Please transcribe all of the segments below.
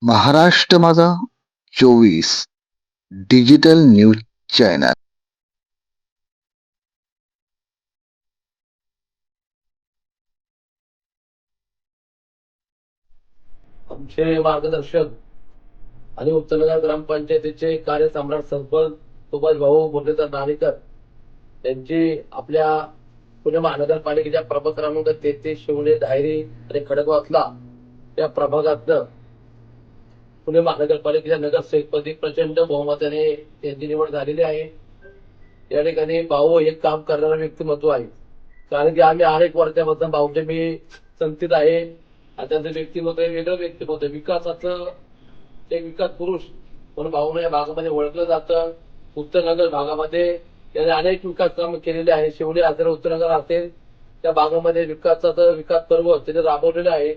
महाराष्ट्र माझा 24 digital news channel. आमचे मार्गदर्शक आणि उत्तरनगर ग्रामपंचायतीचे कार्यसम्राट सरपंच सुभाष भाऊ मुरलीधर नाणेकर यांची आपल्या पुणे महानगरपालिकेच्या प्रभाग क्रमांक 33 शिवणे धायरी आणि खडकवासला या प्रभागातनं पुणे महानगरपालिकेच्या नगरसेवकपदी प्रचंड बहुमताने त्यांची निवड झालेली आहे. या ठिकाणी भाऊ एक काम करणारं व्यक्तिमत्व आहे, कारण की आम्ही अनेक वर्षापासून भाऊचे मी संगतीत आहे आणि त्यांचं व्यक्तिमत्व हे वेगळं व्यक्तिमत्व आहे. विकासाचं एक विकास पुरुष म्हणून भाऊने या भागामध्ये ओळखलं जातं. उत्तरनगर भागामध्ये त्याने अनेक विकास कामं केलेले आहे. शिवणे असेल, उत्तरनगर असेल, त्या भागामध्ये विकासाचं विकास पर्व त्याने राबवलेलं आहे.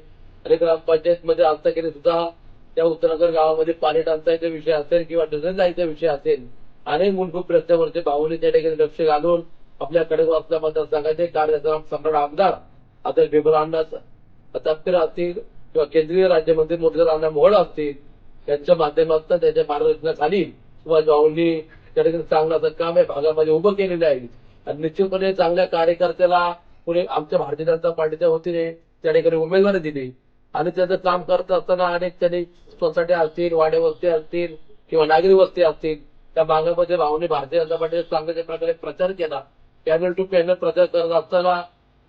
आणि ग्रामपंचायत मध्ये आता केले सुद्धा त्या उत्तरनगर गावामध्ये पाणी टंचाईचा विषय असेल किंवा ड्रेनेजचा विषय असेल, अनेक मूलभूत प्रश्नावरती भाऊने त्या ठिकाणी लक्ष घालून आपल्याकडे वाचल्या मतदारसंघाचे सम्राट आमदार आता बिबरांना तत्पर असतील किंवा केंद्रीय राज्यमंत्री मुरलीधर मोहोळ असतील, त्यांच्या माध्यमातून त्यांच्या मार्गदर्शनाखाली सुभाष भाऊंनी त्या ठिकाणी चांगलं असं काम आहे भागामध्ये उभं केलेलं आहे. आणि निश्चितपणे चांगल्या कार्यकर्त्याला पुढे आमच्या भारतीय जनता पार्टीच्या वतीने त्या ठिकाणी उमेदवारी दिली आणि त्याचं काम करत असताना अनेक त्यांनी सोसायटी असतील, वाडे वस्ती असतील किंवा नागरी वस्ती असतील, त्या भागामध्ये भाऊने भारतीय जनता पार्टीचा चांगल्या प्रकारे प्रचार केला. पॅनल टू पॅनल प्रचार करत असताना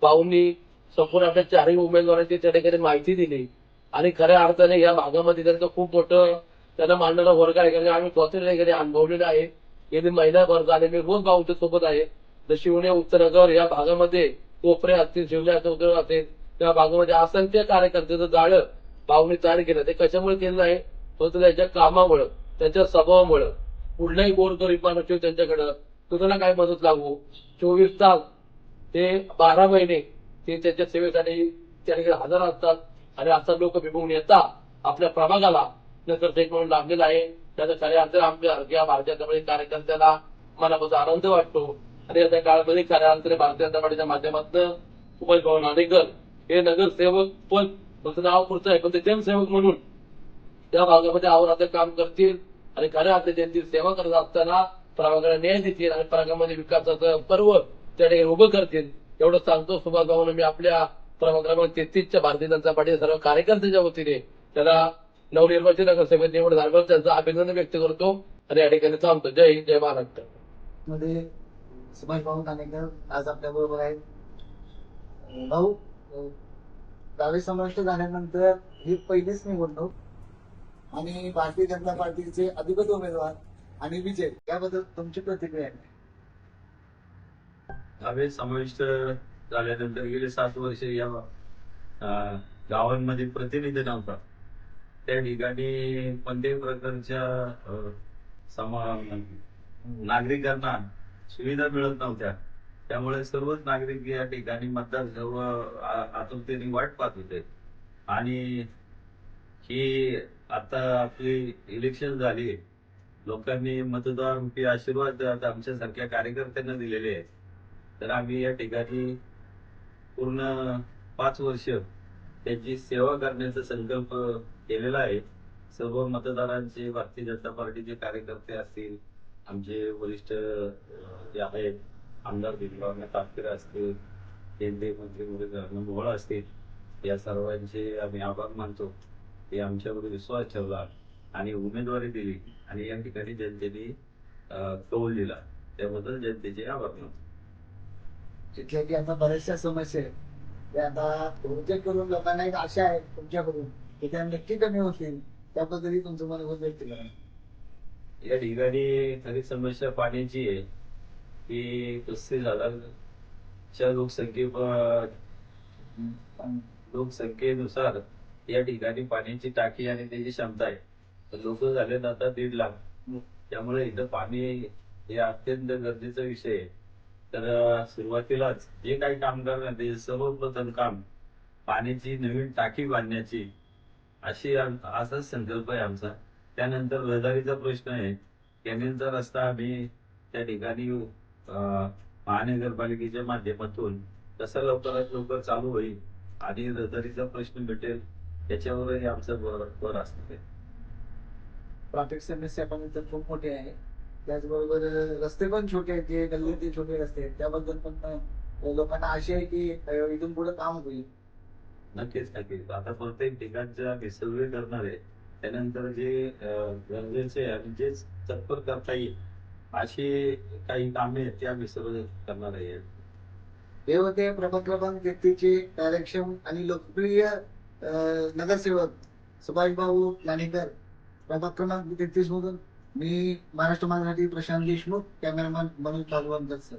भाऊंनी संपूर्ण आपल्या चारही उमेदवारांची त्या ठिकाणी माहिती दिली आणि खऱ्या अर्थाने या भागामध्ये त्यांचं खूप मोठं त्यांना मांडणारा वर्ग आहे, कारण आम्ही स्वतः ठिकाणी अनुभवलेलं आहे. गेली महिनाभर झाले मी रोज भाऊच्या सोबत आहे. तर शिवणे उत्तरनगर या भागामध्ये कोपरे असतील, शिवणे असेल, त्या भागामध्ये असंख्य कार्यकर्त्याचं जाळं भाऊने तयार केलं. ते कशामुळे केलं आहे? तो त्यांच्या कामामुळं, त्यांच्या स्वभावामुळं. कुठलाही गोरगरीब माणूस त्यांच्याकडं तुझ्याला काय मदत लागू 24 तास ते 12 महिने ते त्यांच्या सेवेसाठी त्या ठिकाणी हजर असतात आणि असा लोक बिबवून येतात आपल्या प्रभागाला नगरसेवक म्हणून लागलेला आहे. त्याचा खऱ्या अर्थाने आमच्या या भारतीय जनता पार्टी कार्यकर्त्याला मनापासून आनंद वाटतो. आणि या काळामध्ये खऱ्या अर्थाने भारतीय जनता पार्टीच्या माध्यमातून सुभाष भाऊ नाणेकर हे नगरसेवक पण तुमचं नाव पुरतं आहे, पण ते जनसेवक म्हणून त्या भागामध्ये आवराचं काम करतील आणि खऱ्या अर्थाने त्यांची सेवा करत असताना प्रभागाला न्याय देतील आणि प्रभागामध्ये विकासाचं पर्व त्या ठिकाणी उभं करतील. एवढं सांगतो सुभाष भाऊने मी आपल्या प्रभाग क्रमांक 33च्या भारतीय जनता पार्टीच्या सर्व कार्यकर्त्यांच्या वतीने त्याला नवनिर्वाचित नगरसेवक निवड झाल्याबद्दल त्यांचं अभिनंदन व्यक्त करतो आणि या ठिकाणी थांबतो. जय हिंद, जय महाराष्ट्र. मध्ये सुभाष भाऊ नाणेकर आज आपल्या बरोबर आहेत. भाऊ, गावी समाविष्ट झाल्यानंतर ही पहिलीच निवडणूक आणि भारतीय जनता पार्टीचे अधिकृत उमेदवार आणि विजय याबद्दल तुमची प्रतिक्रिया आहे? गावी समाविष्ट झाल्यानंतर गेले 7 वर्ष या गावांमध्ये प्रतिनिधी नव्हता. त्या ठिकाणी कोणत्याही प्रकारच्या नागरिकांना सुविधा मिळत नव्हत्या. त्यामुळे सर्वच नागरिक या ठिकाणी मतदार सर्व आतुरतेने वाट पाहत होते. आणि ही आता आपली इलेक्शन झाली, लोकांनी मतदार रूपी आशीर्वाद आमच्यासारख्या कार्यकर्त्यांना दिलेले आहेत. तर आम्ही या ठिकाणी पूर्ण 5 वर्ष त्यांची सेवा करण्याचा संकल्प केलेला आहे. सर्व मतदारांचे भारतीय जनता पार्टीचे कार्यकर्ते असतील, आमचे वरिष्ठ जे आहेत आमदार बिप्लव तापकीर असतील, केंद्रीय मंत्री मुरलीधर मोहोळ असतील, या सर्वांचे आम्ही आभार मानतो. ते आमच्यावर विश्वास ठेवला आणि उमेदवारी दिली आणि या ठिकाणी जनतेने कौल दिला, त्याबद्दल जनतेचे आभार मानतो. तिथल्या की आता बऱ्याचशा समस्या आहेत त्या आता बहुतेक करून लोकांना एक आशा आहे तुमच्याकडून की त्या नक्की कमी होतील, त्याबद्दलही तुमचं मनोगत व्यक्त करा. या ठिकाणी खरी समस्या पाण्याची आहे. की 35,000च्या लोकसंख्येनुसार या ठिकाणी पाण्याची टाकी आणि त्याची क्षमता आहे. लोक झालेत आता 1.5 लाख. त्यामुळे इथं पाणी हे अत्यंत गरजेचा विषय आहे. तर सुरुवातीलाच जे काही काम करणार ते सर्वप्रथम काम पाण्याची नवीन टाकी बांधण्याची असाच संकल्प आहे आमचा. त्यानंतर रहदारीचा प्रश्न आहे. कॅनेलचा रस्ता आम्ही त्या ठिकाणी महानगरपालिकेच्या माध्यमातून कसा लवकरात लवकर चालू होईल आणि रहदारीचा प्रश्न मिटेल याच्यावरही आमचा भर असतो. ट्रॅफिक समस्या पण इथं खूप मोठी आहे. त्याचबरोबर रस्ते पण छोटे आहेत, जे गल्लीतले छोटे रस्ते आहेत त्याबद्दल पण लोकांना आशा आहे की इथून पुढे काम होईल. नक्कीच नक्कीच. आता प्रत्येक ठिकाणच्या मी सर्वे करणार आहे. त्यानंतर जे गरजेचे आहे आणि जे चतुर करता येईल अशी काही कामे आहेत, ती आम्ही सर्व करणार आहे. हे होते प्रभाग क्रमांक 33चे कार्यक्षम आणि लोकप्रिय नगरसेवक सुभाषभाऊ लांडेकर. प्रभाग क्रमांक 33 मधून मी महाराष्ट्र माझासाठी प्रशांत देशमुख, कॅमेरामॅन मनोज भागवत सर.